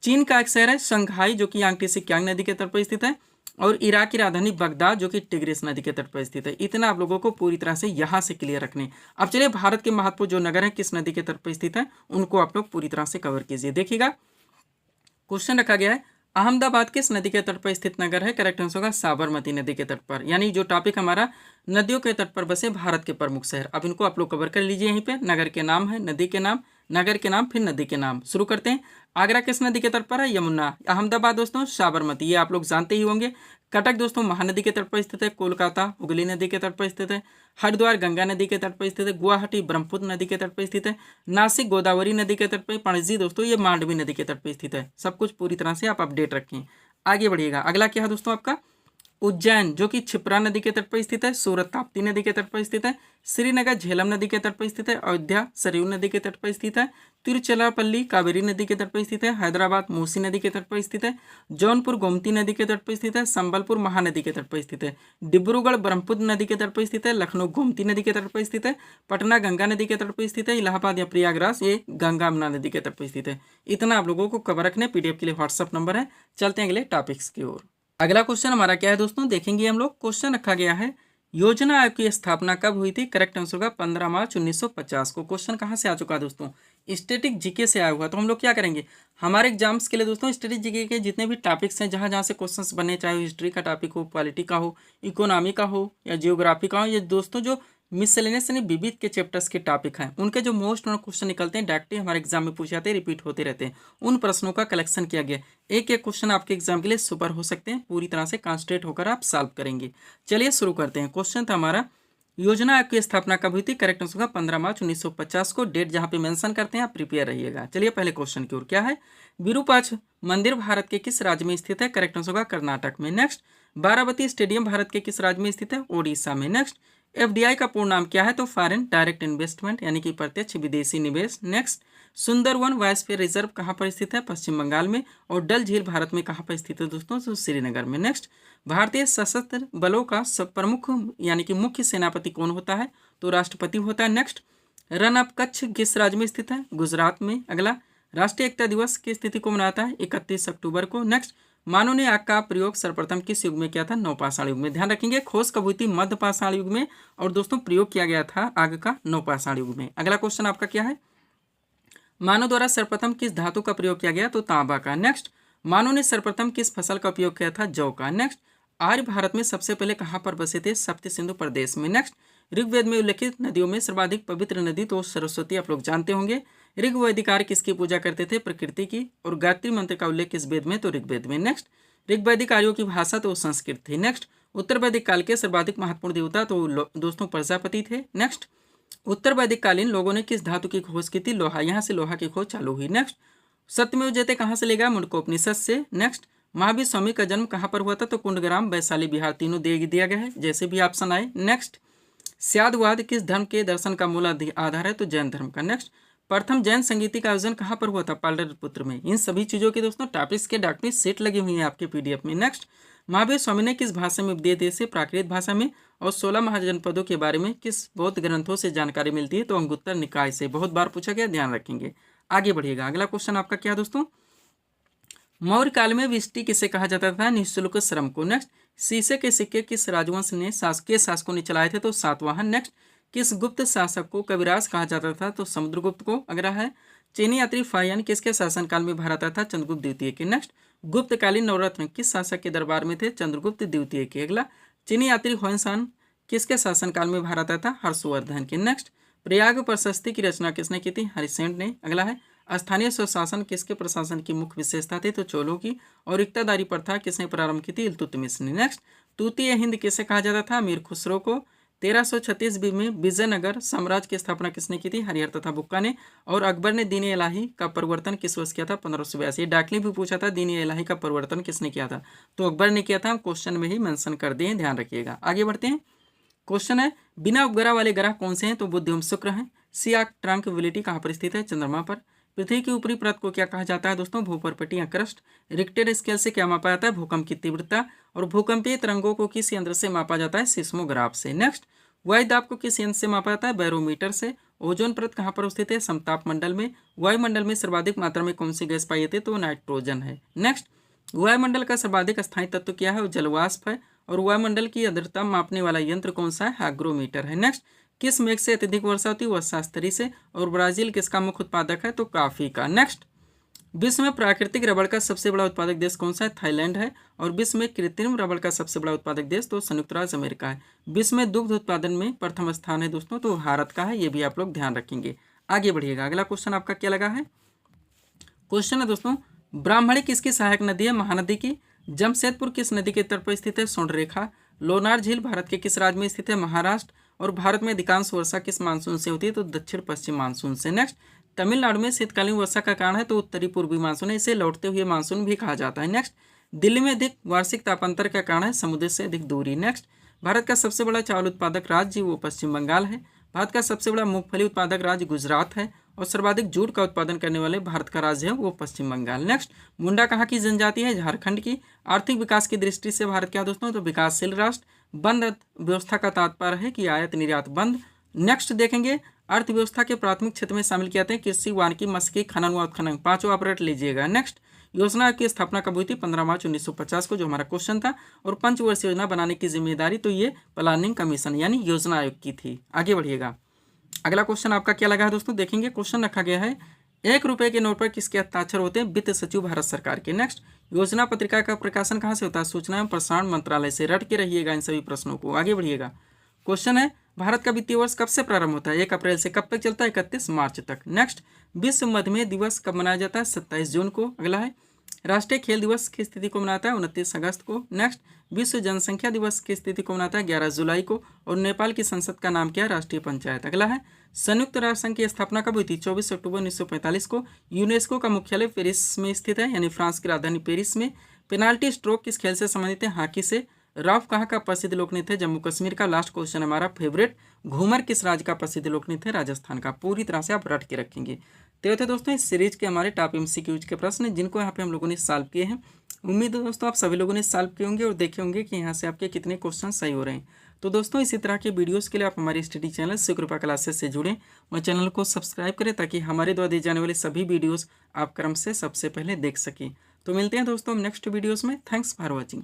[SPEAKER 1] चीन का एक शहर है शंघाई जो कि यांगटी सिक्यांग नदी के तट पर स्थित है। और इराक की राजधानी बगदाद जो कि टिग्रिस नदी के तट पर स्थित है। इतना आप लोगों को पूरी तरह से यहाँ से क्लियर रखने। अब चलिए भारत के महत्वपूर्ण जो नगर है किस नदी के तट पर स्थित है उनको आप लोग पूरी तरह से कवर कीजिए। देखिएगा क्वेश्चन रखा गया है अहमदाबाद किस नदी के तट पर स्थित नगर है? करेक्ट आंसर होगा साबरमती नदी के तट पर। यानी जो टॉपिक हमारा नदियों के तट पर बसे भारत के प्रमुख शहर, अब इनको आप लोग कवर कर लीजिए। यहीं पे नगर के नाम है, नदी के नाम, नगर के नाम, फिर नदी के नाम। शुरू करते हैं। आगरा किस नदी के तट पर है? यमुना। अहमदाबाद दोस्तों साबरमती, ये आप लोग जानते ही होंगे। कटक दोस्तों महानदी के तट पर स्थित है। कोलकाता हुगली नदी के तट पर स्थित है। हरिद्वार गंगा नदी के तट पर स्थित है। गुवाहाटी ब्रह्मपुत्र नदी के तट पर स्थित है। नासिक गोदावरी नदी के तट पर। पणजी दोस्तों ये मांडवी नदी के तट पर स्थित है। सब कुछ पूरी तरह से आप अपडेट रखें। आगे बढ़िएगा। अगला क्या है दोस्तों आपका? उज्जैन जो कि क्षिप्रा नदी के तट पर स्थित है। सूरत ताप्ती नदी के तट पर स्थित है। श्रीनगर झेलम नदी के तट पर स्थित है। अयोध्या सरयू नदी के तट पर स्थित है। तिरुचिरापल्ली कावेरी नदी के तट पर स्थित है। हैदराबाद मूसी नदी के तट पर स्थित है। जौनपुर गोमती नदी के तट पर स्थित है। संबलपुर महानदी के तट पर स्थित है। डिब्रूगढ़ ब्रह्मपुत्र नदी के तट पर स्थित है। लखनऊ गोमती नदी के तट पर स्थित है। पटना गंगा नदी के तट पर स्थित है। इलाहाबाद या प्रयागराज ये गंगा यमुना नदी के तट पर स्थित है। इतना आप लोगों को कवर रखने। पीडीएफ के लिए व्हाट्सअप नंबर है। चलते हैं अगले टॉपिक्स की ओर। अगला क्वेश्चन हमारा क्या है दोस्तों, देखेंगे हम लोग। क्वेश्चन रखा गया है योजना आयोग की स्थापना कब हुई थी? करेक्ट आंसर होगा 15 मार्च 1950 को। क्वेश्चन कहाँ से आ चुका है दोस्तों? स्टैटिक जीके से आया हुआ। तो हम लोग क्या करेंगे हमारे एग्जाम्स के लिए दोस्तों, स्टैटिक जीके के जितने भी टॉपिक्स हैं, जहाँ जहाँ से क्वेश्चंस बने, चाहे हिस्ट्री का टॉपिक हो, पॉलिटी का हो, इकोनॉमी का हो या जियोग्राफी का हो, ये दोस्तों जो मिसलेनियस यानी विविध के चैप्टर्स के टॉपिक हैं, उनके जो मोस्ट क्वेश्चन निकलते हैं डायरेक्टली हमारे एग्जाम में पूछे जाते हैं, रिपीट होते रहते हैं। उन प्रश्नों का कलेक्शन किया गया। एक एक क्वेश्चन आपके एग्जाम के लिए सुपर हो सकते हैं। पूरी तरह से कॉन्सेंट्रेट होकर आप सॉल्व करेंगे। चलिए शुरू करते हैं। क्वेश्चन था हमारा योजना आयोग की स्थापना कब हुई थी? करेक्ट आंसर होगा 15 मार्च 1950 को। डेट जहाँ पे मेंशन करते हैं आप प्रिपेयर रहिएगा। चलिए पहले क्वेश्चन की ओर। क्या है? विरूपाक्ष मंदिर भारत के किस राज्य में स्थित है? करेक्ट आंसर होगा कर्नाटक में। नेक्स्ट, बारावती स्टेडियम भारत के किस राज्य में स्थित है? ओडिशा में। नेक्स्ट, एफडीआई का पूर्ण नाम क्या है? तो फॉरेन डायरेक्ट इन्वेस्टमेंट यानी कि प्रत्यक्ष विदेशी निवेश। नेक्स्ट, सुंदरवन बायोस्फीयर रिजर्व कहाँ पर स्थित है? पश्चिम बंगाल में। और डल झील भारत में कहाँ पर स्थित है दोस्तों? तो श्रीनगर में। नेक्स्ट, भारतीय सशस्त्र बलों का सब प्रमुख यानी कि मुख्य सेनापति कौन होता है? तो राष्ट्रपति होता है। नेक्स्ट, रन ऑफ कच्छ किस राज्य में स्थित है? गुजरात में। अगला, राष्ट्रीय एकता दिवस की स्थिति को मनाता है? 31 अक्टूबर को। नेक्स्ट, मानव ने आग का प्रयोग सर्वप्रथम किस युग में किया था? नवपाषाण युग में। ध्यान रखेंगे खोज कब हुई थी? मध्यपाषाण युग में। और दोस्तों प्रयोग किया गया था आग का नवपाषाण युग में। अगला क्वेश्चन आपका क्या है? मानव द्वारा सर्वप्रथम किस धातु का प्रयोग किया गया? तो तांबा का। नेक्स्ट, मानव ने सर्वप्रथम किस फसल का उपयोग किया था? जौ का। नेक्स्ट, आर्य भारत में सबसे पहले कहाँ पर बसे थे? सप्त सिंधु प्रदेश में। नेक्स्ट, ऋग्वेद में उल्लेखित नदियों में सर्वाधिक पवित्र नदी तो सरस्वती आप लोग जानते होंगे। ऋग्वैदिकार किसकी पूजा करते थे? प्रकृति की। और गायत्री मंत्र का उल्लेख किस वेद में? तो ऋग्वेद में। नेक्स्ट, ऋग्वैदिक आर्यों की भाषा तो संस्कृत थी। नेक्स्ट, उत्तर वैदिक काल के सर्वाधिक महत्वपूर्ण देवता तो दोस्तों प्रजापति थे। नेक्स्ट, उत्तर वैदिक कालीन लोगों ने किस धातु की खोज की थी? लोहा। यहाँ से लोहा की खोज चालू हुई। नेक्स्ट, सत्यमेव जयते कहाँ से लेगा? मुंडकोपनिषद से। नेक्स्ट, महावीर स्वामी का जन्म कहाँ पर हुआ था? तो कुंडग्राम वैशाली बिहार। तीनों दे दिया गया है जैसे भी ऑप्शन आए। नेक्स्ट, स्यादवाद किस धर्म के दर्शन का मूल आधार है? तो जैन धर्म का। नेक्स्ट, प्रथम जैन संगीति का आयोजन कहाँ पर हुआ था? पाटलिपुत्र में। इन सभी चीजों के दोस्तों टॉपिक्स के डाक में सेट लगी हुई है आपके पीडीएफ में। नेक्स्ट, महावीर स्वामी ने किस भाषा में उपदेश दिए थे? प्राकृत भाषा में। और 16 महाजनपदों के बारे में किस बौद्ध ग्रंथों से जानकारी मिलती है? तो अंगुत्तर निकाय से। बहुत बार पूछा गया, ध्यान रखेंगे। आगे बढ़िएगा। अगला क्वेश्चन आपका क्या दोस्तों? मौर्य काल में विष्टि किसे कहा जाता था? निःशुल्क श्रम को। नेक्स्ट, शीशे के सिक्के किस राजवंश ने शासकों ने चलाए थे? तो सातवाहन। नेक्स्ट, किस गुप्त शासक को कविराज कहा जाता था? तो समुद्रगुप्त को। अगला है, चीनी यात्री फाहियान किसके शासनकाल में भारत आया था? चंद्रगुप्त द्वितीय के। नेक्स्ट, गुप्तकालीन नवरत्न किस शासक के दरबार में थे? चंद्रगुप्त द्वितीय के। अगला, चीनी यात्री ह्वेनसान किसके शासनकाल में भारत आया था? हर्षवर्धन के। नेक्स्ट, प्रयाग प्रशस्ति की रचना किसने की थी? हरिसेन ने। अगला है, स्थानीय स्वशासन किसके प्रशासन की मुख्य विशेषता थी? तो चोलों की। और इक्तादारी प्रथा किसने प्रारंभ की थी? इल्तुतमिश ने। नेक्स्ट, तूतीय हिंद किसे कहा जाता था? मीर खुसरो को। 1336 में विजयनगर साम्राज्य की स्थापना किसने की थी? हरिहर तथा बुक्का ने। और अकबर ने दीन इलाही का परिवर्तन किस वर्ष किया था? 1582। डाकली भी पूछा था दीन इलाही का परिवर्तन किसने किया था? तो अकबर ने किया था। हम क्वेश्चन में ही मेंशन कर दिए, ध्यान रखिएगा। आगे बढ़ते हैं। क्वेश्चन है, बिना उपग्रह वाले ग्रह कौन से हैं? तो बुध एवं शुक्र हैं। सी ट्रंक्विलिटी कहाँ पर स्थित है? चंद्रमा पर। पृथ्वी की ऊपरी परत को क्या कहा जाता है दोस्तों? भूपर्पटी या क्रस्ट। रिक्टर स्केल से क्या मापा जाता है? भूकंप की तीव्रता। और भूकंपीय तरंगों को किस यंत्र से मापा जाता है? सिस्मोग्राफ से। नेक्स्ट, वायुदाब को किस यंत्र से मापा जाता है? बैरोमीटर से। ओजोन परत कहाँ पर स्थित है? समताप मंडल में। वायुमंडल में सर्वाधिक मात्रा में कौन सी गैस पाई जाती है? तो नाइट्रोजन है। नेक्स्ट, वायुमंडल का सर्वाधिक स्थायी तत्व क्या है? जलवाष्प है। और वायुमंडल की आर्द्रता मापने वाला यंत्र कौन सा है? हाइग्रोमीटर है। नेक्स्ट, किस मेघ से अत्यधिक वर्षा होती है? वर्षास्तरी से। और ब्राजील किसका मुख्य उत्पादक है? तो कॉफी का। नेक्स्ट, विश्व में प्राकृतिक रबड़ का सबसे बड़ा उत्पादक देश कौन सा है? थाईलैंड है। और विश्व में कृत्रिम रबड़ का सबसे बड़ा उत्पादक देश तो संयुक्त राज्य अमेरिका है। विश्व में दुग्ध उत्पादन में प्रथम स्थान है दोस्तों, तो भारत का है। ये भी आप लोग ध्यान रखेंगे। आगे बढ़िएगा। अगला क्वेश्चन आपका क्या लगा है? क्वेश्चन है दोस्तों, ब्राह्मणी किसकी सहायक नदी है? महानदी की। जमशेदपुर किस नदी के तट पर स्थित है? स्वर्णरेखा। लोनार झील भारत के किस राज्य में स्थित है? महाराष्ट्र। और भारत में अधिकांश वर्षा किस मानसून से होती है? तो दक्षिण पश्चिम मानसून से। नेक्स्ट, तमिलनाडु में शीतकालीन वर्षा का कारण है? तो उत्तरी पूर्वी मानसून है, इसे लौटते हुए मानसून भी कहा जाता है। नेक्स्ट, दिल्ली में अधिक वार्षिक तापांतर का कारण है? समुद्र से अधिक दूरी। नेक्स्ट, भारत का सबसे बड़ा चावल उत्पादक राज्य वो पश्चिम बंगाल है। भारत का सबसे बड़ा मूंगफली उत्पादक राज्य गुजरात है। और सर्वाधिक जूट का उत्पादन करने वाले भारत का राज्य है वो पश्चिम बंगाल। नेक्स्ट, मुंडा कहाँ की जनजाति है? झारखंड की। आर्थिक विकास की दृष्टि से भारत क्या दोस्तों? तो विकासशील राष्ट्र। बंद अर्थव्यवस्था का तात्पर्य है कि आयात निर्यात बंद। नेक्स्ट देखेंगे, अर्थव्यवस्था के प्राथमिक क्षेत्र में शामिल किया जाते हैं कृषि, वानिकी, मत्स्य, खनन व उत्खनन। पांचों ऑपरेट लीजिएगा। नेक्स्ट, योजना की स्थापना कब हुई थी? 15 मार्च 1950 को, जो हमारा क्वेश्चन था। और पंचवर्षीय योजना बनाने की जिम्मेदारी तो ये प्लानिंग कमीशन यानी योजना आयोग की थी। आगे बढ़िएगा। अगला क्वेश्चन आपका क्या लगा है दोस्तों? देखेंगे, क्वेश्चन रखा गया है, 1 रुपए के नोट पर किसके हस्ताक्षर होते हैं? वित्त सचिव भारत सरकार के। नेक्स्ट, योजना पत्रिका का प्रकाशन कहाँ से होता है? सूचना एवं प्रसारण मंत्रालय से। रट के रहिएगा इन सभी प्रश्नों को। आगे बढ़िएगा। क्वेश्चन है, भारत का वित्तीय वर्ष कब से प्रारंभ होता है? 1 अप्रैल से। कब तक चलता है? 31 मार्च तक। नेक्स्ट, विश्व मधुमेह दिवस कब मनाया जाता है? 27 जून को। अगला है, राष्ट्रीय खेल दिवस की स्थिति को मनाता है? 29 अगस्त को। नेक्स्ट, विश्व जनसंख्या दिवस की स्थिति को मनाता है? 11 जुलाई को। और नेपाल की संसद का नाम क्या है? राष्ट्रीय पंचायत। अगला है, संयुक्त राष्ट्र संघ की स्थापना कब हुई थी? 24 अक्टूबर 1945 को। यूनेस्को का मुख्यालय पेरिस में स्थित है, यानी फ्रांस की राजधानी पेरिस में। पेनाल्टी स्ट्रोक किस खेल से संबंधित है? हॉकी से। रॉफ कहाँ का प्रसिद्ध लोक नृत्य है? जम्मू कश्मीर का। लास्ट क्वेश्चन हमारा फेवरेट, घूमर किस राज्य का प्रसिद्ध लोक नृत्य है? राजस्थान का। पूरी तरह से आप रट के रखेंगे। तो ये थे दोस्तों इस सीरीज के हमारे टॉप एमसीक्यूज के प्रश्न, जिनको यहाँ पे हम लोगों ने सॉल्व किए हैं। उम्मीद है दोस्तों आप सभी लोगों ने सॉल्व किए होंगे और देखे होंगे कि यहाँ से आपके कितने क्वेश्चन सही हो रहे हैं। तो दोस्तों इसी तरह के वीडियोस के लिए आप हमारे स्टडी चैनल सुकृपा क्लासेस से जुड़ें और चैनल को सब्सक्राइब करें, ताकि हमारे द्वारा दी जाने वाली सभी वीडियोस आप क्रम से सबसे पहले देख सकें। तो मिलते हैं दोस्तों नेक्स्ट वीडियोस में। Thanks for watching.